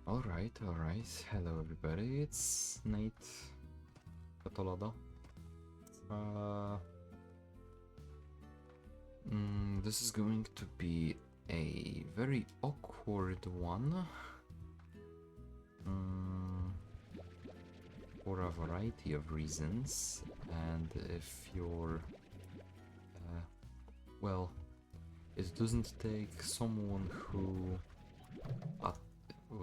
Alright. Hello everybody, it's Nate Catolada. This is going to be a very awkward one. For a variety of reasons, and if you're... well, it doesn't take someone who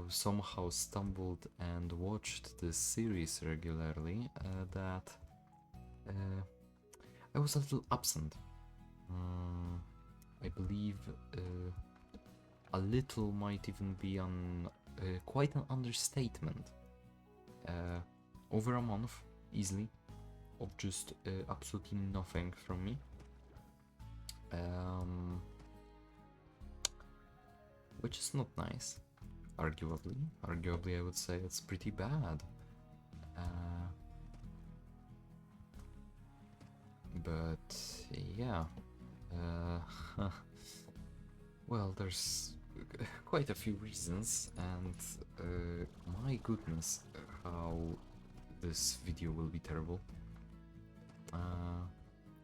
somehow stumbled and watched this series regularly that I was a little absent. I believe a little might even be quite an understatement. Over a month, easily, of just absolutely nothing from me. Which is not nice. Arguably, I would say it's pretty bad. But yeah, well, there's quite a few reasons, and my goodness, how this video will be terrible.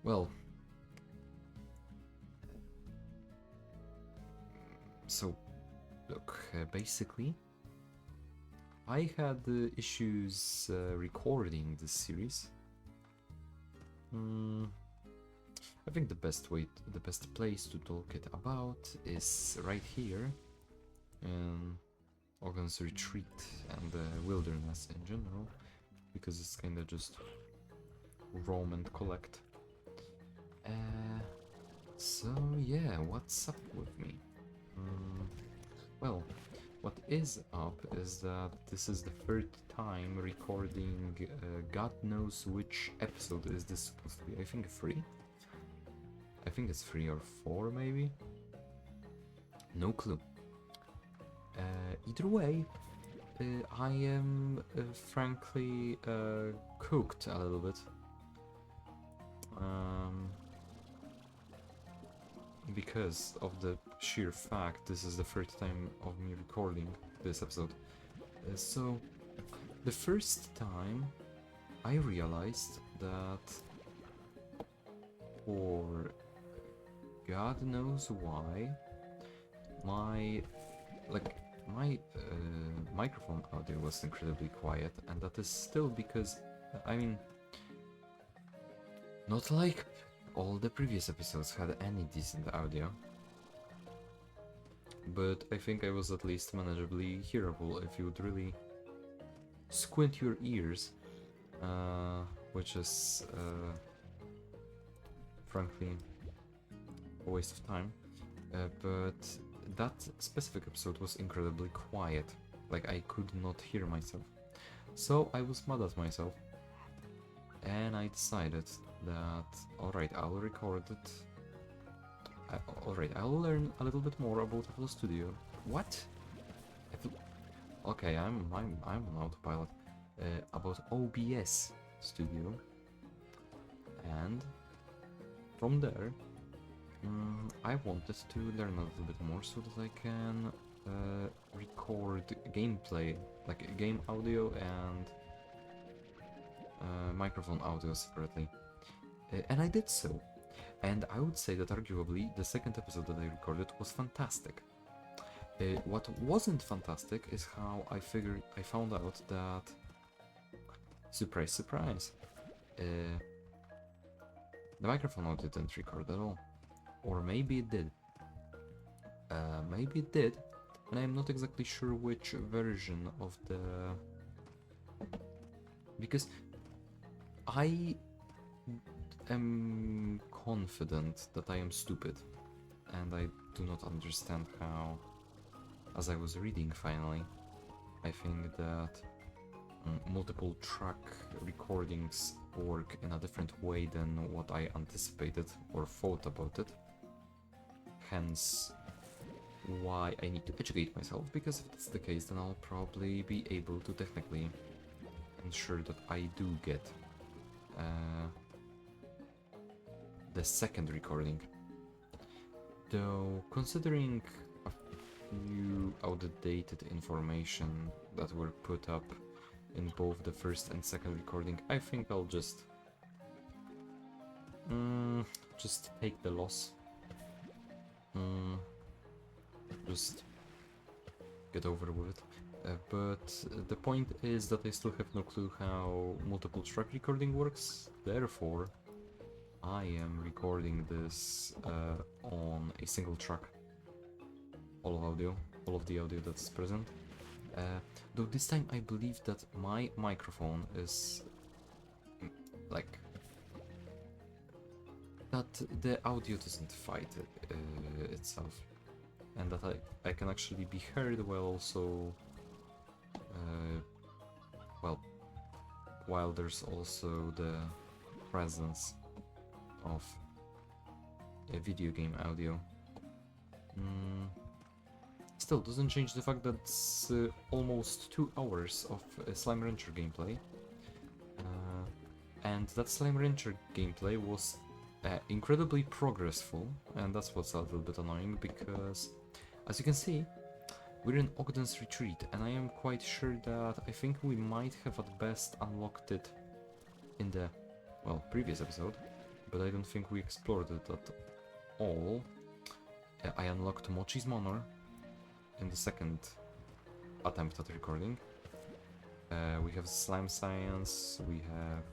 Well, so look, basically, I had issues recording this series. I think the best place to talk it about is right here in Ogan's Retreat and the wilderness in general, because it's kinda just roam and collect. So yeah, what's up with me? Well, what is up is that this is the third time recording God knows which episode is this supposed to be. I think 3? I think it's 3 or 4 maybe? No clue. Either way, I am frankly cooked a little bit. Because of the sheer fact this is the third time of me recording this episode. So, the first time I realized that for God knows why, my microphone audio was incredibly quiet, and that is still because, I mean, not like all the previous episodes had any decent audio, but I think I was at least manageably hearable if you would really squint your ears, which is frankly a waste of time. But that specific episode was incredibly quiet, like I could not hear myself. So I was mad at myself, and I decided that, alright, I'll record it. Alright, I'll learn a little bit more about FL Studio. What? Okay, I'm on autopilot. About OBS Studio. And from there, I wanted to learn a little bit more so that I can record gameplay, like game audio and microphone audio separately. And I did so. And I would say that arguably the second episode that I recorded was fantastic. What wasn't fantastic is how I found out that, surprise, surprise, the microphone audio didn't record at all. Or maybe it did. Maybe it did, and I'm not exactly sure which version of the... Because I am confident that I am stupid, and I do not understand how, as I was reading finally, I think that multiple track recordings work in a different way than what I anticipated or thought about it. Hence why I need to educate myself, because if that's the case, then I'll probably be able to technically ensure that I do get the second recording. Though, considering few outdated information that were put up in both the first and second recording. I think I'll just take the loss. Just get over with it. But the point is that I still have no clue how multiple track recording works. Therefore, I am recording this on a single track. All of the audio that's present. Though this time I believe that my microphone is like that the audio doesn't fight itself, and that I can actually be heard while also while there's also the presence of a video game audio. Still doesn't change the fact that it's almost 2 hours of Slime Rancher gameplay. And that Slime Rancher gameplay was incredibly progressful, and that's what's a little bit annoying, because as you can see, we're in Ogden's Retreat, and I am quite sure that I think we might have at best unlocked it in the, well, previous episode, but I don't think we explored it at all. I unlocked Mochi's Manor in the second attempt at recording. We have Slime Science, we have...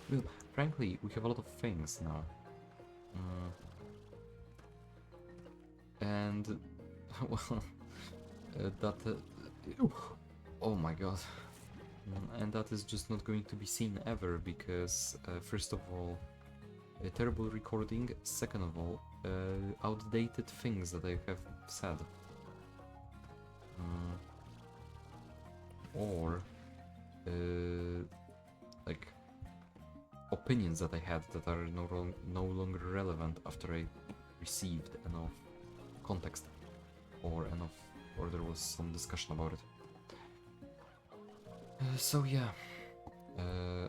Well, frankly, we have a lot of things now. And... well... oh my god. And that is just not going to be seen ever, because first of all, a terrible recording, second of all, outdated things that I have said. Or like opinions that I had that are no longer relevant after I received enough context or there was some discussion about it. So yeah,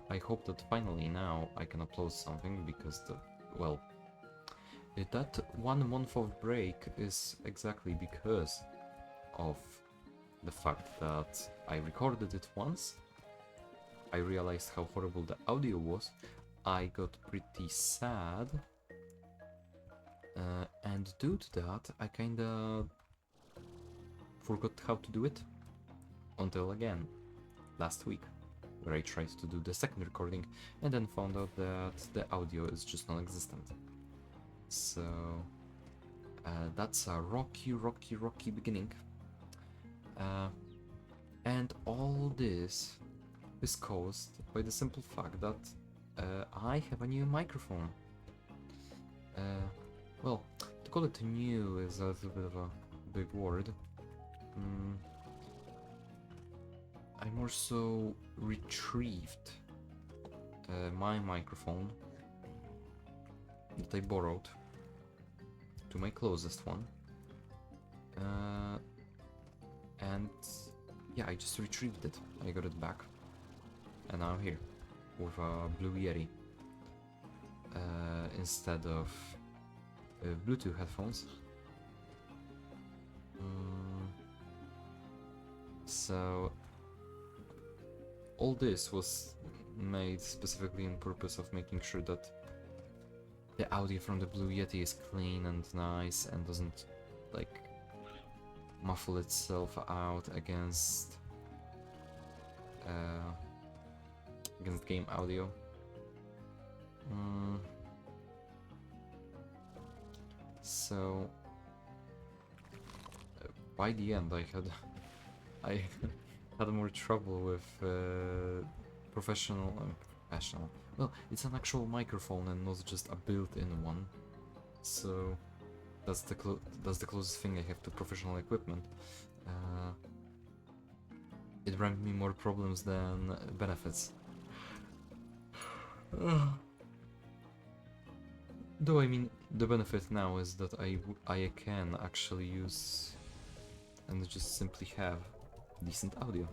I hope that finally now I can upload something, because that 1 month of break is exactly because of the fact that I recorded it once, I realized how horrible the audio was, I got pretty sad, and due to that I kinda forgot how to do it until again last week, where I tried to do the second recording and then found out that the audio is just non-existent. So that's a rocky beginning. And all this is caused by the simple fact that I have a new microphone. Well, to call it new is a little bit of a big word. I more so retrieved my microphone that I borrowed to my closest one. And yeah, I just retrieved it. I got it back. And now I'm here with a Blue Yeti instead of Bluetooth headphones. So all this was made specifically in purpose of making sure that the audio from the Blue Yeti is clean and nice and doesn't like muffle itself out against game audio. So by the end I had more trouble with professional. Well, it's an actual microphone and not just a built-in one. So that's the closest thing I have to professional equipment. It brought me more problems than benefits. Though I mean, the benefit now is that I can actually use and just simply have decent audio.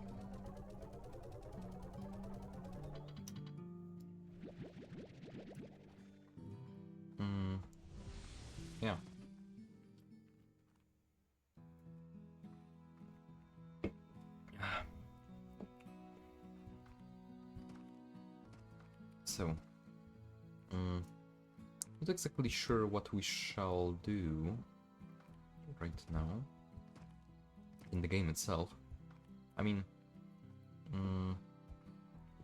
Yeah. So, not exactly sure what we shall do right now in the game itself. I mean,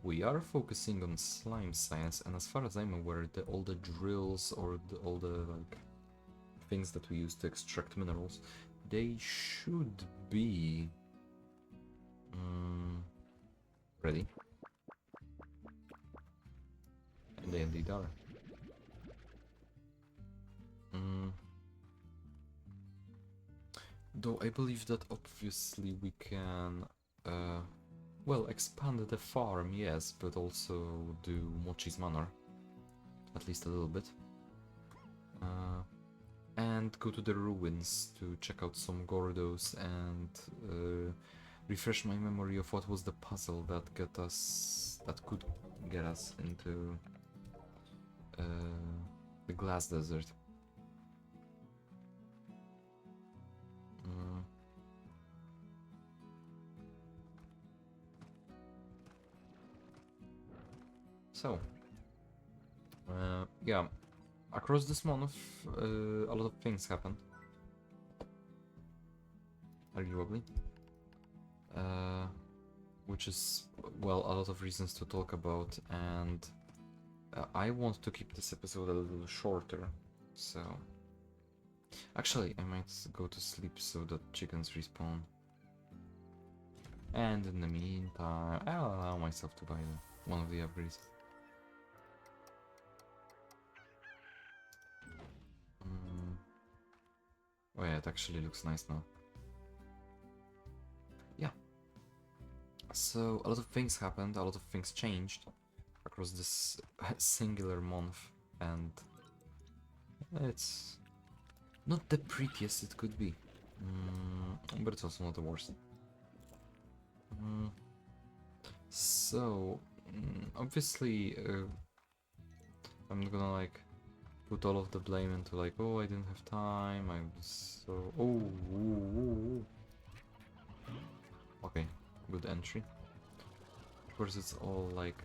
we are focusing on slime science, and as far as I'm aware, all the drills or all the like things that we use to extract minerals, they should be ready. And they indeed are. Though I believe that obviously we can, well, expand the farm, yes, but also do Mochi's Manor, at least a little bit. And go to the ruins to check out some Gordos and refresh my memory of what was the puzzle that could get us into the glass desert. So, yeah, across this month, a lot of things happened. Arguably. Which is, well, a lot of reasons to talk about, and I want to keep this episode a little shorter, so... Actually, I might go to sleep so that chickens respawn. And in the meantime, I'll allow myself to buy one of the upgrades. Oh yeah, it actually looks nice now. Yeah. So, a lot of things happened, a lot of things changed across this singular month, and it's not the prettiest it could be, but it's also not the worst. So, obviously, I'm not gonna like put all of the blame into like, oh, I didn't have time, I was so... Oh. Okay, good entry. Of course, it's all like...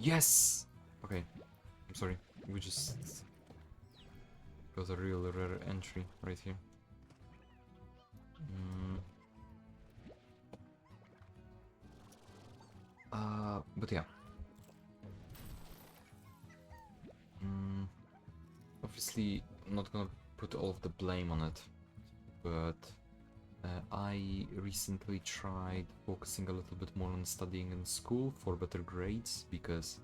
Yes! Okay, I'm sorry, we just got a real rare entry right here. But yeah. Obviously, I'm not gonna put all of the blame on it, but I recently tried focusing a little bit more on studying in school for better grades, because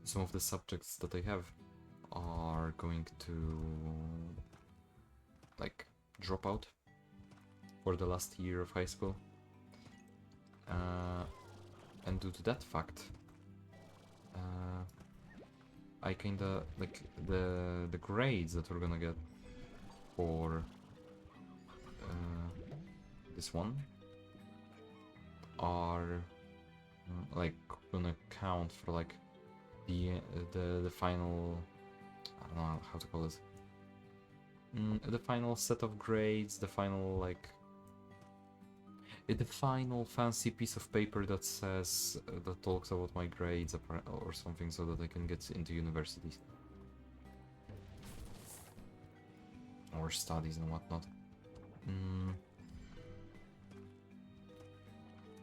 some of the subjects that I have are going to like drop out for the last year of high school, and due to that fact, I kinda like the grades that we're gonna get for this one are like gonna count for like the final, I don't know how to call it, the final set of grades, the final like the final fancy piece of paper that says that talks about my grades or something, so that I can get into universities or studies and whatnot.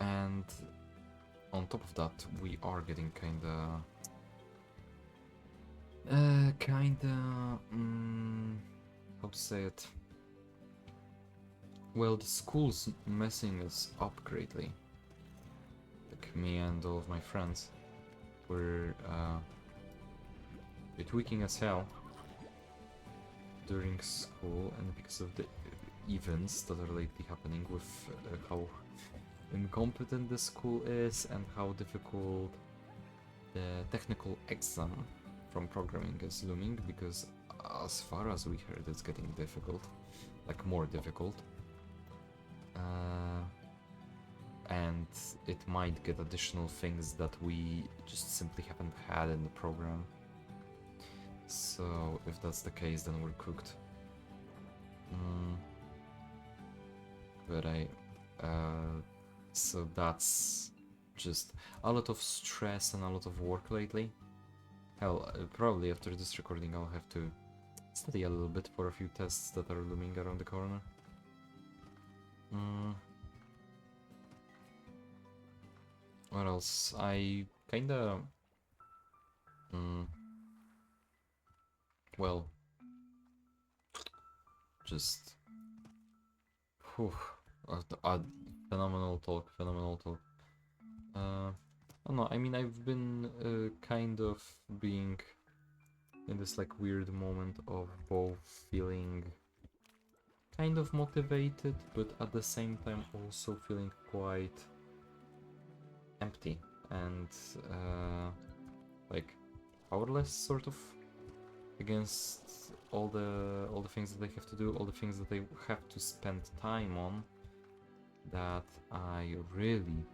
And on top of that, we are getting kinda how to say it? Well, the school's messing us up greatly. Like me and all of my friends were tweaking as hell during school, and because of the events that are lately happening with how incompetent the school is and how difficult the technical exam from programming is looming, because as far as we heard, it's getting difficult, like more difficult. And it might get additional things that we just simply haven't had in the program. So if that's the case, then we're cooked. But So that's just a lot of stress and a lot of work lately. Hell, probably after this recording I'll have to study a little bit for a few tests that are looming around the corner. What else? I kinda... well... just... Whew, phenomenal talk, phenomenal talk. I don't know, I mean, I've been kind of being in this like weird moment of both feeling kind of motivated, but at the same time also feeling quite empty and like powerless, sort of, against all the things that I have to do, all the things that I have to spend time on that I really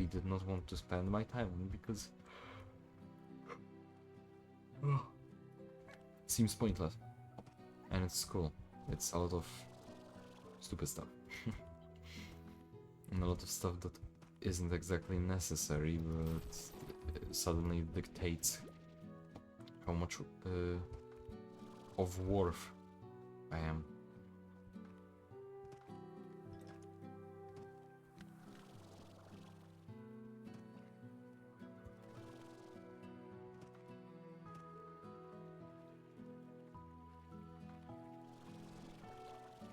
did not want to spend my time on because it seems pointless. And it's cool. It's a lot of stupid stuff. And a lot of stuff that isn't exactly necessary, but suddenly dictates how much of worth I am.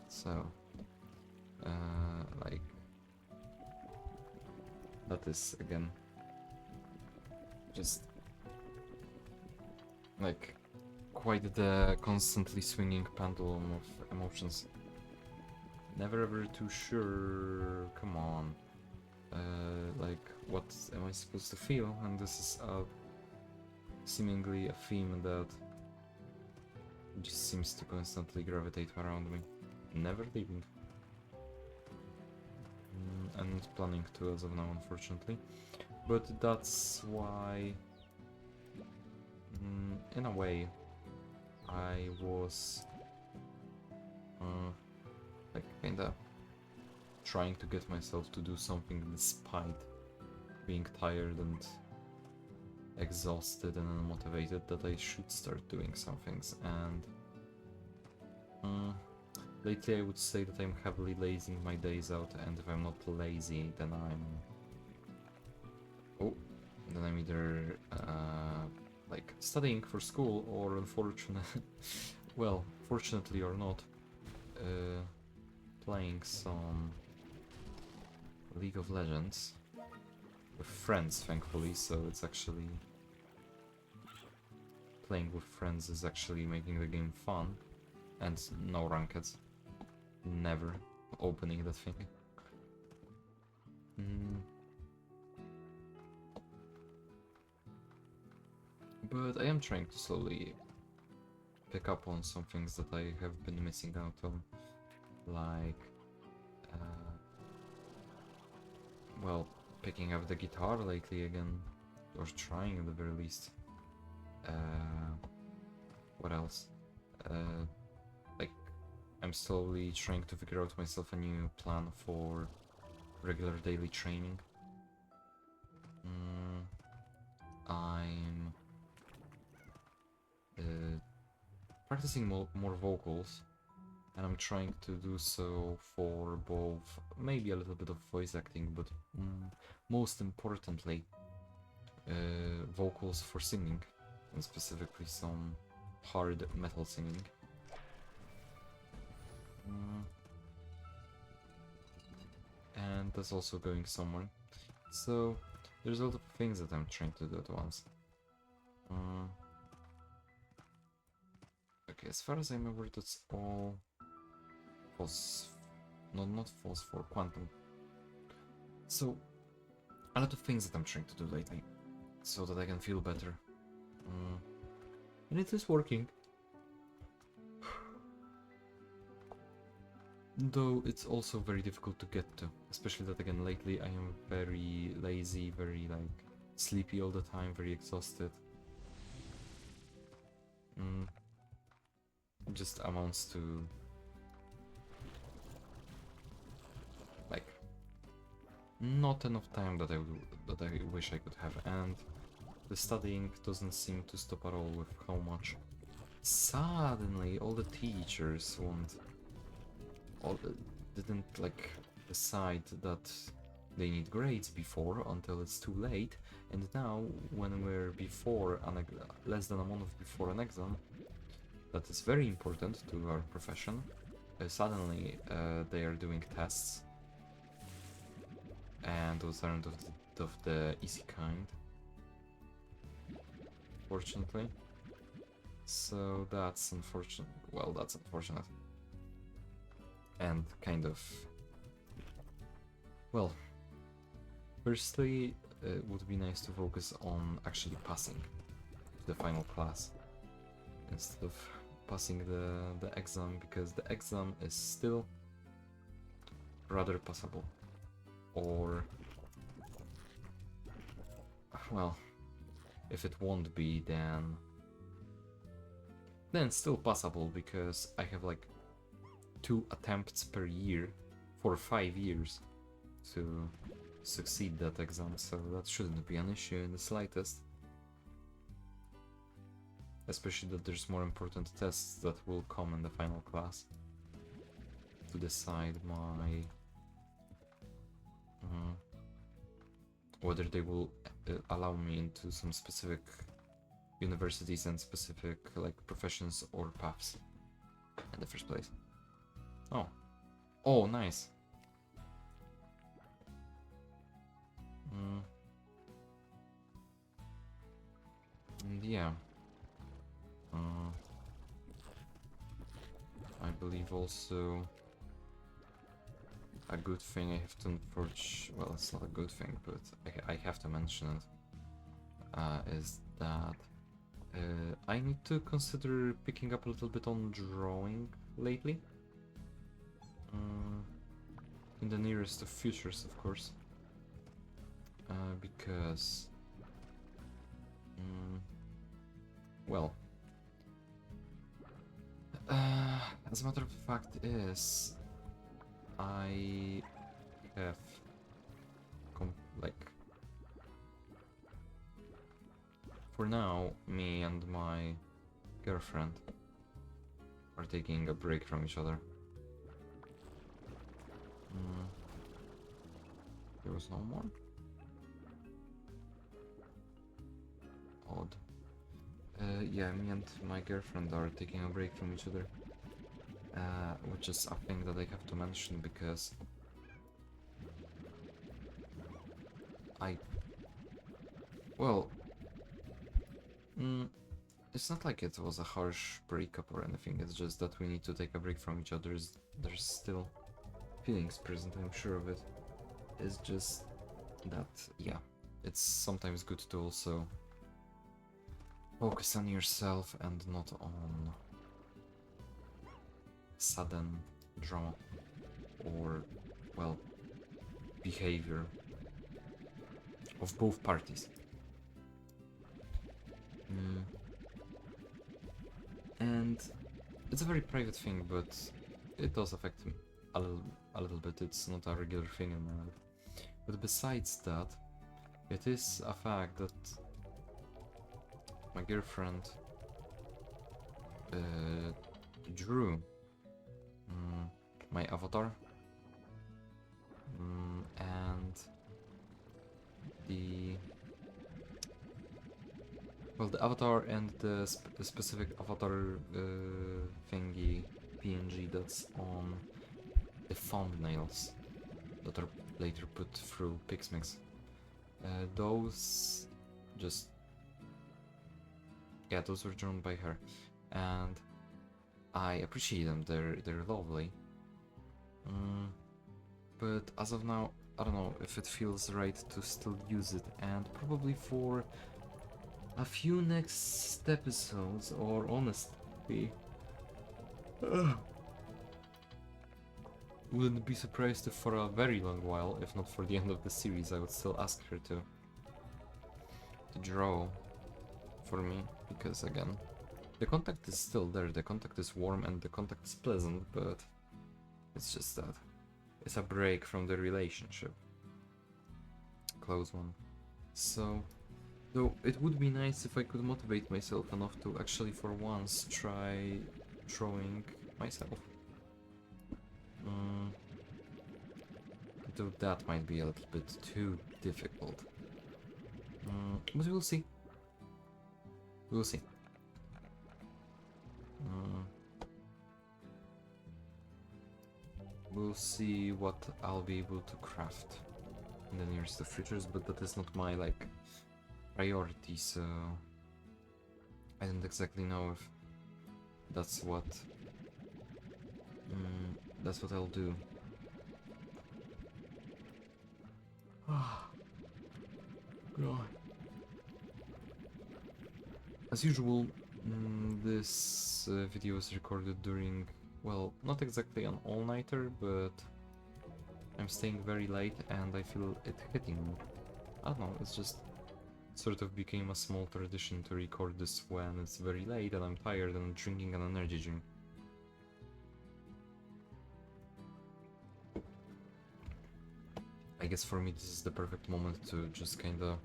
So, like, that is again just like quite the constantly swinging pendulum of emotions. Never ever too sure. Come on, like, what am I supposed to feel? And this is seemingly a theme that just seems to constantly gravitate around me, never leaving. And not planning to as of now, unfortunately. But that's why, in a way, I was like kinda trying to get myself to do something despite being tired and exhausted and unmotivated, that I should start doing some things. And lately I would say that I'm heavily lazing my days out, and if I'm not lazy, then I'm either like studying for school, or well, fortunately or not, playing some League of Legends with friends, thankfully. So it's actually playing with friends is actually making the game fun, and no rankeds. Never opening that thing. But I am trying to slowly pick up on some things that I have been missing out on, like, well, picking up the guitar lately again, or trying at the very least. What else? Like, I'm slowly trying to figure out myself a new plan for regular daily training. I'm practicing more vocals, and I'm trying to do so for both, maybe a little bit of voice acting, but most importantly, vocals for singing, and specifically some hard metal singing. And that's also going somewhere. So there's a lot of things that I'm trying to do at once. Okay, as far as I'm aware, that's all false. No, not false for quantum. So a lot of things that I'm trying to do lately, so that I can feel better. And it is working. Though it's also very difficult to get to, especially that again lately I am very lazy, very like sleepy all the time, very exhausted. Just amounts to like not enough time that I wish I could have, and the studying doesn't seem to stop at all with how much suddenly all the teachers didn't like decide that they need grades before until it's too late, and now when we're before less than a month before an exam that is very important to our profession, suddenly they are doing tests, and those aren't of the easy kind, fortunately. So that's unfortunate. Well, that's unfortunate. And kind of... Well, firstly, it would be nice to focus on actually passing the final class instead of passing the exam, because the exam is still rather passable. Or... well, if it won't be, then still passable, because I have like 2 attempts per year for 5 years to succeed that exam, so that shouldn't be an issue in the slightest. Especially that there's more important tests that will come in the final class to decide my... whether they will allow me into some specific universities and specific like professions or paths in the first place. Oh, nice. And yeah, I believe also a good thing I have to unfortunately, well, it's not a good thing, but I have to mention it, is that I need to consider picking up a little bit on drawing lately. In the nearest of futures, of course. Because... well... as a matter of fact is... I have... like... for now, me and my girlfriend are taking a break from each other. There was no more? Odd. Yeah, me and my girlfriend are taking a break from each other. Which is a thing that I have to mention because well, it's not like it was a harsh breakup or anything, it's just that we need to take a break from each other. There's still feelings present, I'm sure of it. It's just that, yeah, it's sometimes good to also focus on yourself and not on sudden drama or, well, behavior of both parties. And it's a very private thing, but it does affect me a little bit. It's not a regular thing in my life. But besides that, it is a fact that my girlfriend drew my avatar, and the avatar and the specific avatar thingy PNG that's on the thumbnails that are later put through Pixmix. Those just, yeah, those were drawn by her, and I appreciate them. They're lovely. But as of now, I don't know if it feels right to still use it, and probably for a few next episodes, or honestly, wouldn't be surprised if for a very long while, if not for the end of the series, I would still ask her to draw for me, because again, the contact is still there, the contact is warm and the contact is pleasant, but it's just that it's a break from the relationship. close one. So, though it would be nice if I could motivate myself enough to actually for once try drawing myself. Though that might be a little bit too difficult. But we'll see. We'll see. We'll see what I'll be able to craft in the nearest futures, but that is not my like priority, so I don't exactly know if that's what I'll do. God. As usual, this video is recorded during, well, not exactly an all-nighter, but I'm staying very late and I feel it hitting me. I don't know, it's just sort of became a small tradition to record this when it's very late and I'm tired and drinking an energy drink. I guess for me this is the perfect moment to just kinda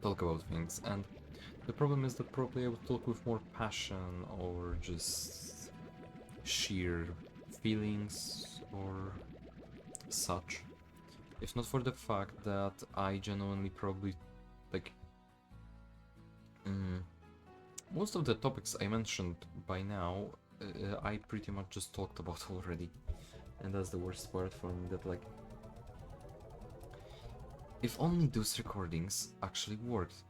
talk about things, and the problem is that probably I would talk with more passion or just sheer feelings or such, if not for the fact that I genuinely probably, like, most of the topics I mentioned by now, I pretty much just talked about already, and that's the worst part for me, that like, if only those recordings actually worked,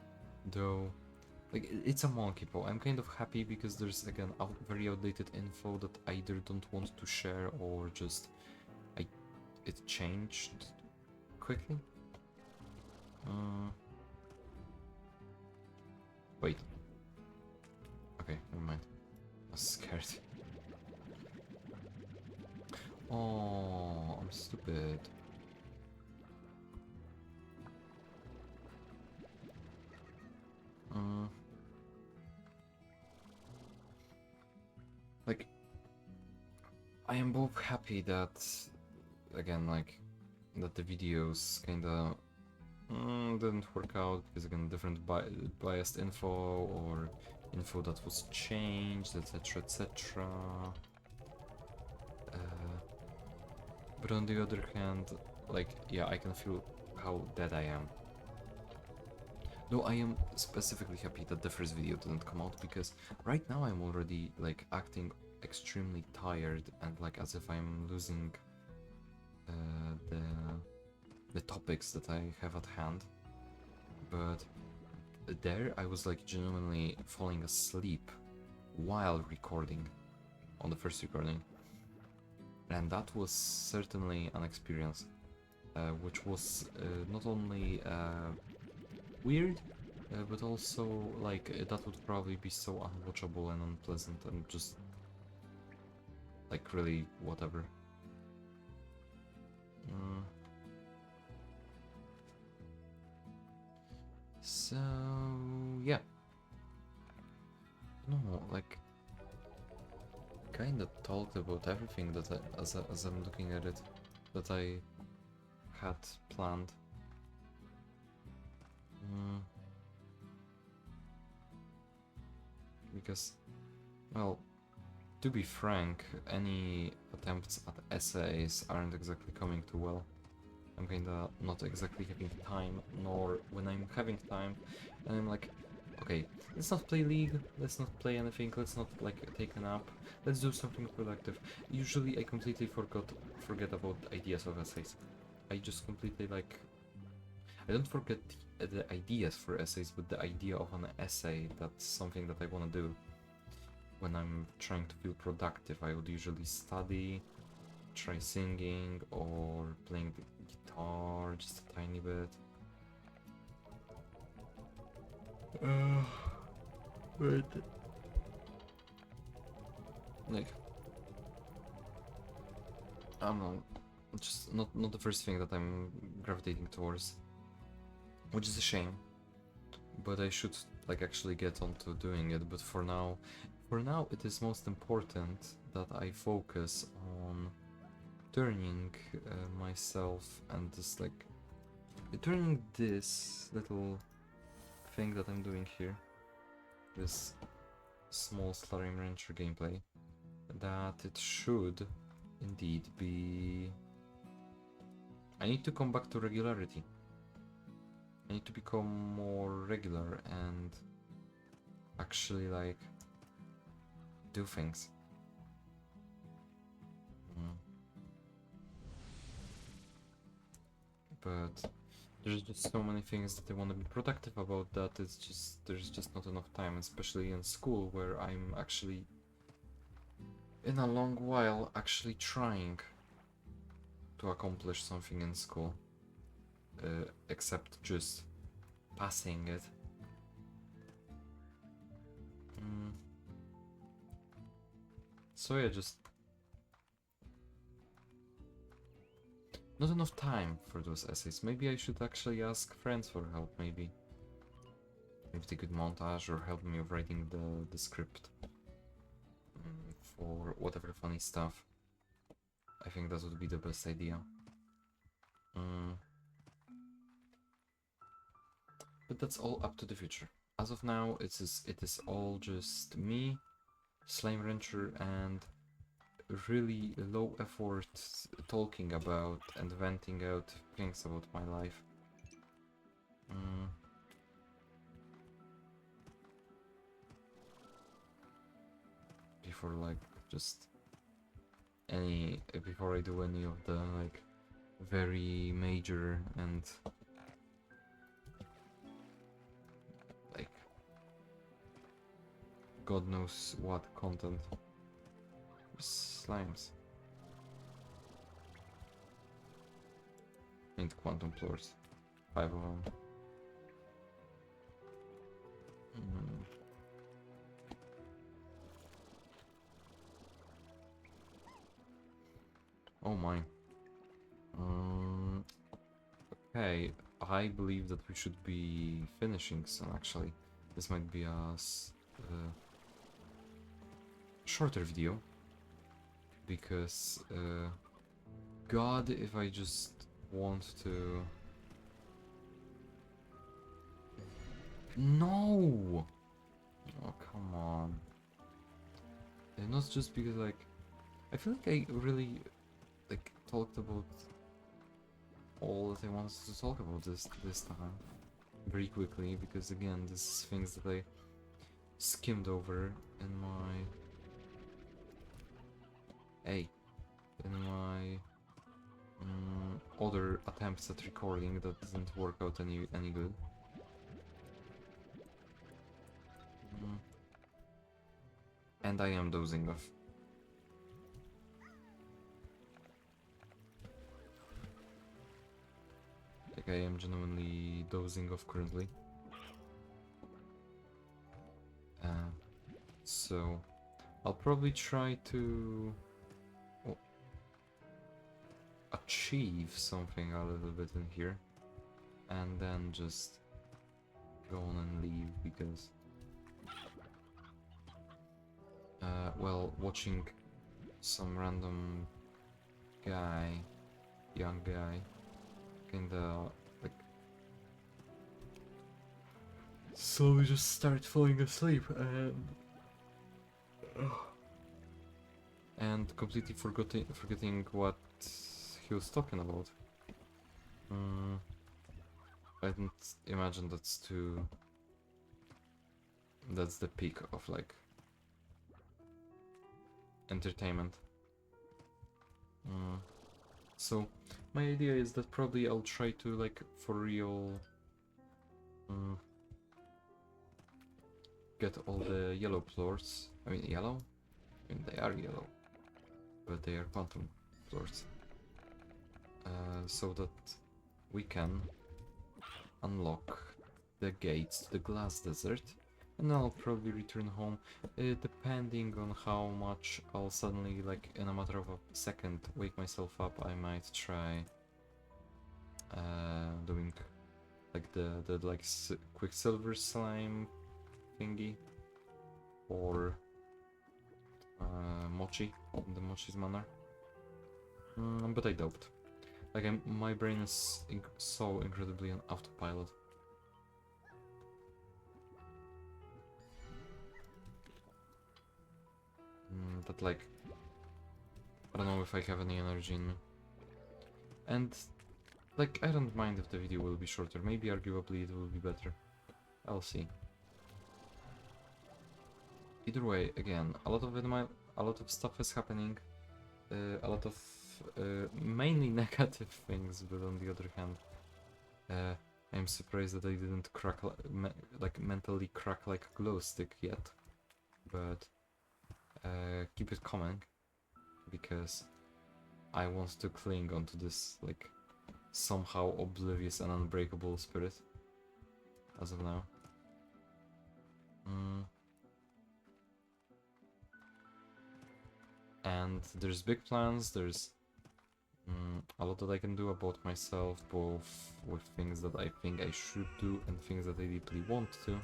though, like, it's a monkey paw. I'm kind of happy because there's, again, very outdated info that I either don't want to share or just, it changed quickly. Wait. Okay, never mind. I was scared. Oh, I'm stupid. Like, I am both happy that, again, like, that the videos kinda didn't work out because, again, different biased info or info that was changed, etc, etc. But on the other hand, like, yeah, I can feel how dead I am. Though I am specifically happy that the first video didn't come out, because right now I'm already, like, acting extremely tired and like as if I'm losing the topics that I have at hand. But there I was like genuinely falling asleep while recording on the first recording, and that was certainly an experience which was not only weird, but also like that would probably be so unwatchable and unpleasant and just like really whatever. So yeah, no, like kind of talked about everything that as I'm looking at it, that I had planned. Because, well, to be frank, any attempts at essays aren't exactly coming too well. I'm kinda not exactly having time, nor when I'm having time, and I'm like, okay, let's not play League, let's not play anything, let's not like take a nap, let's do something productive. Usually I completely forget about ideas of essays. I just completely like, I don't forget the ideas for essays, but the idea of an essay, that's something that I want to do. When I'm trying to feel productive, I would usually study, try singing, or playing the guitar just a tiny bit. But like, I don't know, just not the first thing that I'm gravitating towards, which is a shame. But I should like actually get onto doing it. But for now, it is most important that I focus on turning myself and this like during this little thing that I'm doing here, this small Slime Rancher gameplay, that it should indeed be... I need to come back to regularity. I need to become more regular and actually like do things. But there's just so many things that I want to be productive about that there's just not enough time, especially in school where I'm actually in a long while actually trying to accomplish something in school, except just passing it. So yeah, just not enough time for those essays. Maybe I should actually ask friends for help, maybe they could montage or help me with writing the script for whatever funny stuff. I think that would be the best idea. But that's all up to the future. As of now, it is all just me, Slime Rancher, and really low effort talking about and venting out things about my life. Before like just before I do any of the like very major and like God knows what content. Slimes. And quantum floors. 5 of them. Oh my. Okay, I believe that we should be finishing soon actually. This might be a shorter video. Because, God, if I just want to... No! Oh, come on. And not just because, like... I feel like I really, like, talked about all that I wanted to talk about this time. Very quickly, because again, this is things that I skimmed over in my... in my other attempts at recording that didn't work out any good. And I am dozing off. Like I am genuinely dozing off currently. So I'll probably try to achieve something a little bit in here and then just go on and leave because well, watching some random guy, young guy, kinda like slowly just start falling asleep and completely forgetting what he was talking about. I didn't imagine that's the peak of like entertainment. So my idea is that probably I'll try to like for real get all the yellow floors. I mean yellow? I mean they are yellow, but they are quantum floors. So that we can unlock the gates to the glass desert, and I'll probably return home, depending on how much I'll suddenly, like in a matter of a second, wake myself up. I might try doing like the like Quicksilver slime thingy, or Mochi, in the Mochi's manner, but I doubt. Like, my brain is so incredibly on autopilot. That, like, I don't know if I have any energy in me. And, like, I don't mind if the video will be shorter. Maybe, arguably, it will be better. I'll see. Either way, again, a lot of stuff is happening. A lot of mainly negative things, but on the other hand, I'm surprised that I didn't crack like mentally crack like a glow stick yet. But keep it coming, because I want to cling onto this like somehow oblivious and unbreakable spirit as of now. And there's big plans, there's a lot that I can do about myself, both with things that I think I should do and things that I deeply want to.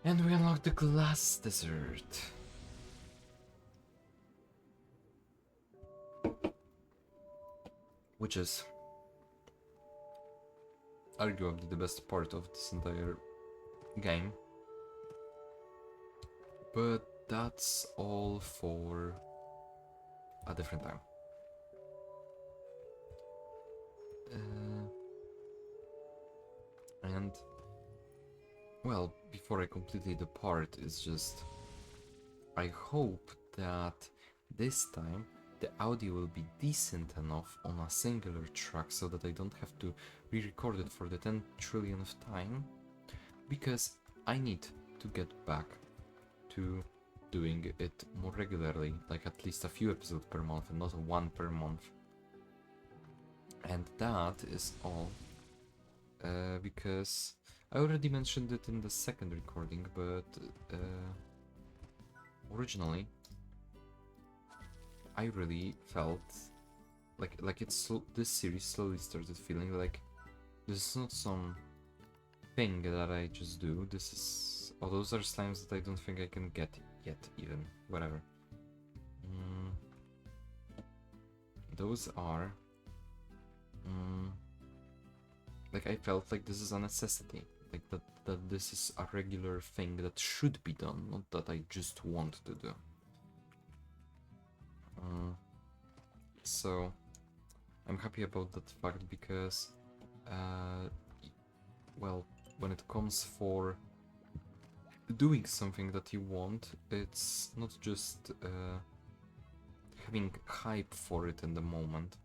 And we unlock the glass desert. Which is arguably the best part of this entire game. But that's all for a different time. And well, before I completely depart, it's just I hope that this time the audio will be decent enough on a singular track so that I don't have to re-record it for the 10 trillionth time, because I need to get back to doing it more regularly, like at least a few episodes per month and not one per month. And that is all, because I already mentioned it in the second recording, but originally I really felt like this series slowly started feeling like this is not some thing that I just do. This is, oh, those are slimes that I don't think I can get yet, even whatever. Those are like I felt like this is a necessity, like that this is a regular thing that should be done, not that I just want to do. So I'm happy about that fact, because well, when it comes for doing something that you want, it's not just having hype for it in the moment.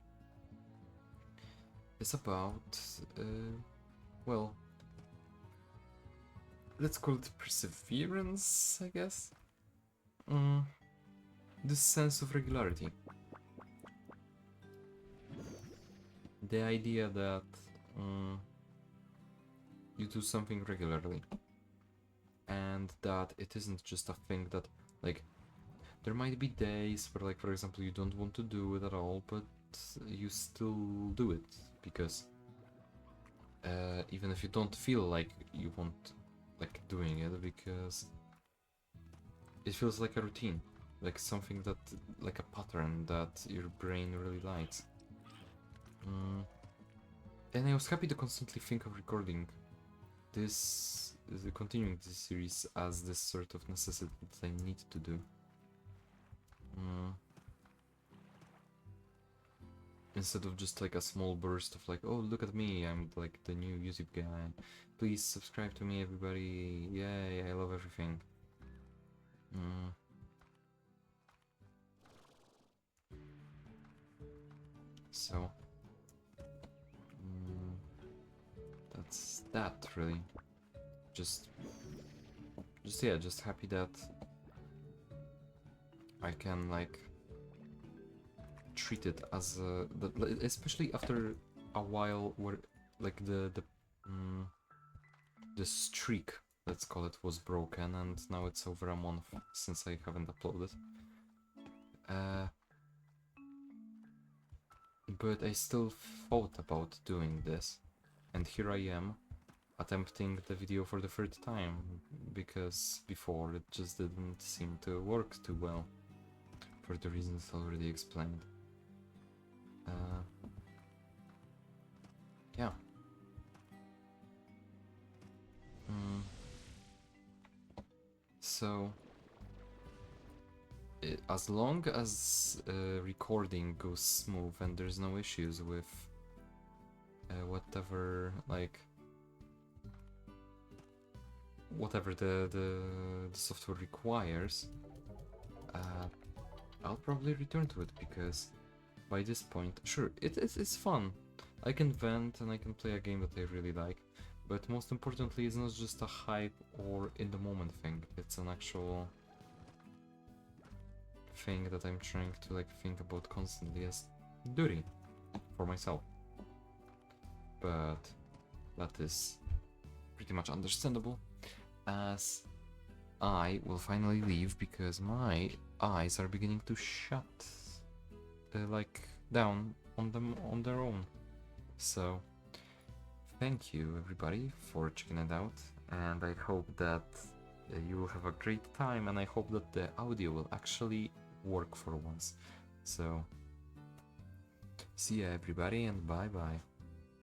It's about well, let's call it perseverance, I guess. This sense of regularity. The idea that you do something regularly, and that it isn't just a thing that, like, there might be days where, like, for example, you don't want to do it at all, but you still do it, because even if you don't feel like you want, like, doing it, because it feels like a routine, like something that, like a pattern that your brain really likes. And I was happy to constantly think of recording this, continuing this series as this sort of necessity that I need to do. Instead of just like a small burst of like, oh, look at me, I'm like the new YouTube guy. Please subscribe to me, everybody. Yay, I love everything. So that's that, really. Just yeah, just happy that I can like treat it as a, especially after a while where like the streak, let's call it, was broken, and now it's over a month since I haven't uploaded. But I still thought about doing this, and here I am, attempting the video for the third time, because before it just didn't seem to work too well, for the reasons already explained. Yeah. So, as long as recording goes smooth and there's no issues with whatever, like, whatever the software requires, I'll probably return to it, because by this point, sure, it's fun. I can vent and I can play a game that I really like, but most importantly, it's not just a hype or in the moment thing. It's an actual thing that I'm trying to like think about constantly as duty for myself. But that is pretty much understandable, as I will finally leave because my eyes are beginning to shut like down on them on their own. So thank you everybody for checking it out, and I hope that you will have a great time, and I hope that the audio will actually work for once. So see ya everybody, and bye bye.